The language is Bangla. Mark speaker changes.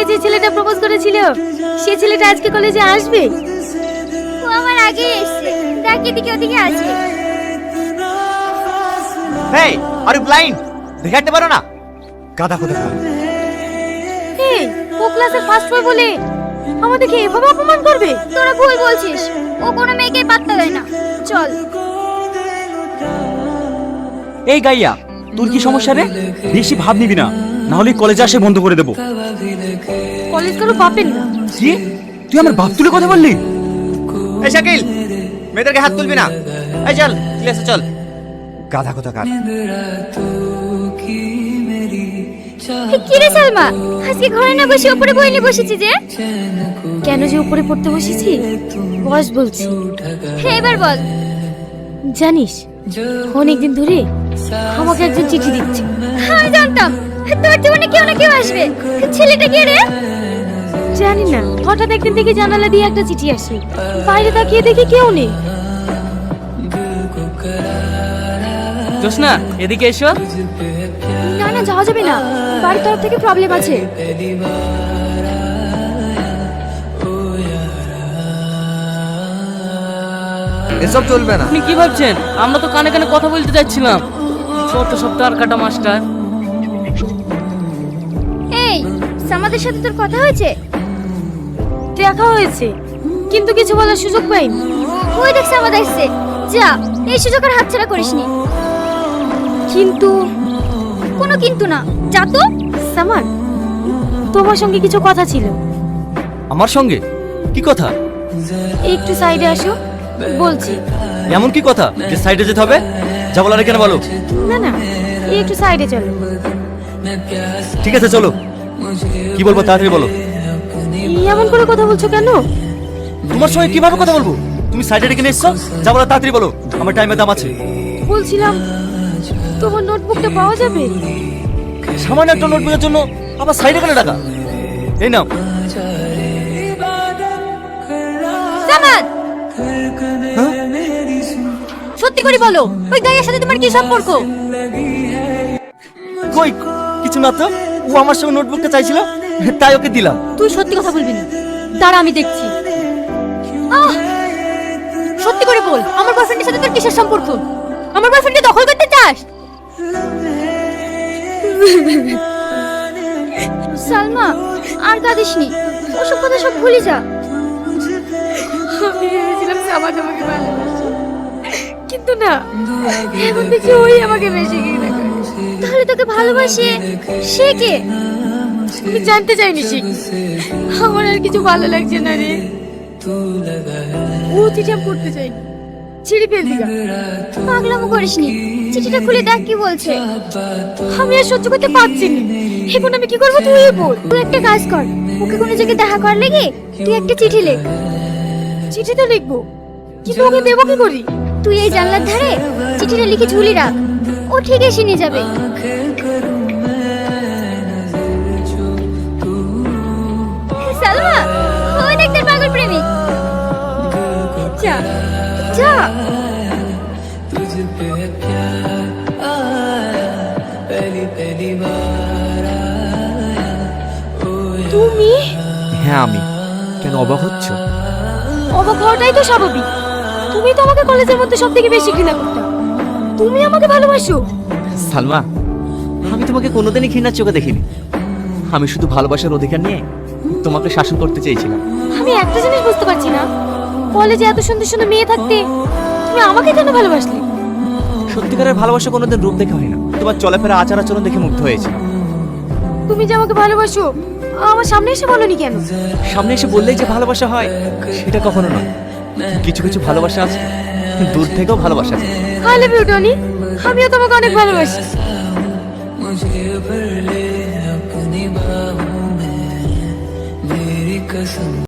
Speaker 1: যে ছেলেটা প্রপোজ করেছিল সে ছেলেটা আজকে কলেজে আসবে?
Speaker 2: ও আমার আগে এসেছে, দেখ এদিকে ওদিকে আছে।
Speaker 3: হেই, আর ইউ ব্লাইন্ড? দেখাতে পারো না? গাধা কোথা?
Speaker 1: এই ও ক্লাসের ফার্স্ট বয় বলে আমাদেরকে এভাবে অপমান করবে?
Speaker 2: তোরা ভুল বলছিস, ও কোনো মেয়েকে পাত্তা দেয় না। চল।
Speaker 4: এই গাইয়া, তোর কি সমস্যা রে? বেশি ভাব নিবি না, না হলে কলেজে আসে বন্ধ করে দেবো।
Speaker 1: কলেজ কারো বাপের না।
Speaker 4: কি? তুই আমার বাপ তুলে কথা বললি?
Speaker 3: এই শাকিল, মেয়েদেরকে হাত তুলবি না। এই চল, ক্লাসে চল। গাধা কোথা কার?
Speaker 2: কি রে সালমা, আজকে ঘরে না বসে উপরে বই নিয়ে বসেছি যে?
Speaker 1: কেন যে উপরে পড়তে বসেছি? বস বলছি।
Speaker 2: হ্যাঁ এবার বল।
Speaker 1: জানিস অনেকদিন ধরে আমাকে একজন চিঠি দিচ্ছে।
Speaker 2: আমি জানতাম তোর জীবনে কেউ না কেউ আসবে। ছেলেটা কে রে?
Speaker 1: জানি না, হঠাৎ একদিন থেকে জানালা দিয়ে একটা চিঠি আসে। বাইরে তাকিয়ে দেখি কেউ নেই।
Speaker 5: জোসনা, এদিকে এসো।
Speaker 1: না না, যাওয়া যাবে না, বাড়ির তরফ থেকে প্রবলেম আছে।
Speaker 3: এসব চলবে না।
Speaker 5: আপনি কি ভাবছেন? আমরা তো কানে কানে কথা বলতে যাচ্ছিলাম। ছোট সব তার কাটা মাস্টার।
Speaker 2: এই, সামাদের সাথে তোর কথা হয়েছে?
Speaker 1: দেখা হয়েছে কিন্তু কিছু বলার সুযোগ পাইনি।
Speaker 2: ওই দেখ সামাদ আসছে, যা এই সুযোগ আর হাতছাড়া করিসনি।
Speaker 1: কিন্তু
Speaker 2: কোনো কিন্তু না, যা তো।
Speaker 1: সামান, তোমার সঙ্গে কিছু কথা ছিল।
Speaker 4: আমার সঙ্গে? কি কথা?
Speaker 1: একটু সাইডে আসো, বলছি।
Speaker 4: এমন কি কথা যে সাইডে যেতে হবে? যা বলার কেন বলো।
Speaker 1: না না, একটু সাইডে চলো।
Speaker 4: ঠিক আছে চলো। কি বলবো তাড়াতাড়ি বলো।
Speaker 1: এমন করে কথা বলছো কেন?
Speaker 4: তোমার সঙ্গে কিভাবে কথা বলবো? তুমি সাইডে রেখে এসছো, যা বলার তাড়াতাড়ি বলো, আমার টাইমের দাম আছে।
Speaker 1: বলছিলাম তোমার নোটবুকটা পাওয়া যাবে?
Speaker 4: সামান্য একটা নোটবুকের জন্য আবার সাইডে কেন টাকা? এই নাও।
Speaker 2: সামাদ,
Speaker 4: হ্যাঁ?
Speaker 1: সত্যি করে বলো, ওই গাইয়ের সাথে তোমার কি সম্পর্ক?
Speaker 4: কই কিছু না তো, ও আমার সঙ্গে নোটবুকটা চাইছিল, তাই ওকে দিলাম।
Speaker 1: তুই সত্যি কথা বলবি না? দাঁড়া আমি দেখছি। সত্যি করে বল, আমার বয়ফ্রেন্ডের সাথে তোর কিসের সম্পর্ক? আমার বয়ফ্রেন্ডকে দখল করতে চাস?
Speaker 2: সালমা আর কাঁদিসনি, ওসব কথা সব ভুলে যা।
Speaker 1: আমি ভেবেছিলাম সামাদ আমাকে ভালোবাসে, কিন্তু না, এখন দেখছি ওই আমাকে বেশি ঘৃণা করে।
Speaker 2: তাহলে তোকে ভালোবাসে সে কে?
Speaker 1: আমি জানতে চাইনি শিখ, আমার আর কিছু ভালো লাগছে না রে। ও চিঠি আমি পড়তে চাই, ছিঁড়ে ফেল দিগা।
Speaker 2: পাগলামো করিসনি, চিঠিটা খুলে দেখ কি বলছে।
Speaker 1: আমি আর সহ্য করতে পারছি না, এখন আমি কি করবো তুই বল।
Speaker 2: তুই একটা কাজ কর, ওকে কোনো জায়গায় দেখা কর লেগে তুই একটা চিঠি লেখ।
Speaker 1: চিঠি তো লিখবো, কিন্তু ওকে দেবো কি করি?
Speaker 2: তুই এই জানলার ধারে চিঠিটা লিখে ঝুলি রাখ, ও ঠিক এসে নিয়ে যাবে। সালমা, ওই দেখ তোর পাগল প্রেমিক। যা যা।
Speaker 1: তুমি?
Speaker 3: হ্যাঁ আমি। কেন অবাক হচ্ছ?
Speaker 1: অবাক হওয়াটাই তো স্বাভাবিক, তুমি তো আমাকে কলেজের মধ্যে সব থেকে বেশি ঘৃণা করতে। তুমি আমাকে ভালোবাসো?
Speaker 3: সালমা, আমি তোমাকে কোনোদিনই ঘৃণার চোখে দেখিনি। আমি শুধু ভালোবাসার অধিকার নিয়ে তোমাকে শাসন করতে চেয়েছিলাম।
Speaker 1: আমি একটা জিনিস বুঝতে পারছি না, কলেজে এত সুন্দর সুন্দর মেয়ে থাকতে তুমি আমাকে কেন ভালোবাসলে?
Speaker 3: সত্যিকারের ভালোবাসা কোনোদিন রূপ দেখে হয় না, তোমার চলাফেরা আচার আচরণ দেখে মুগ্ধ হয়েছে।
Speaker 1: তুমি যে আমাকে ভালোবাসো আমার সামনে এসে বলনি কেন?
Speaker 3: সামনে এসে বললেই যে ভালোবাসা হয় সেটা কখনো নয়। কিছু কিছু ভালোবাসা আছে দূর থেকেও ভালোবাসা আছে।
Speaker 1: আই লাভ ইউ টনি, আমিও তোমাকে অনেক ভালোবাসি।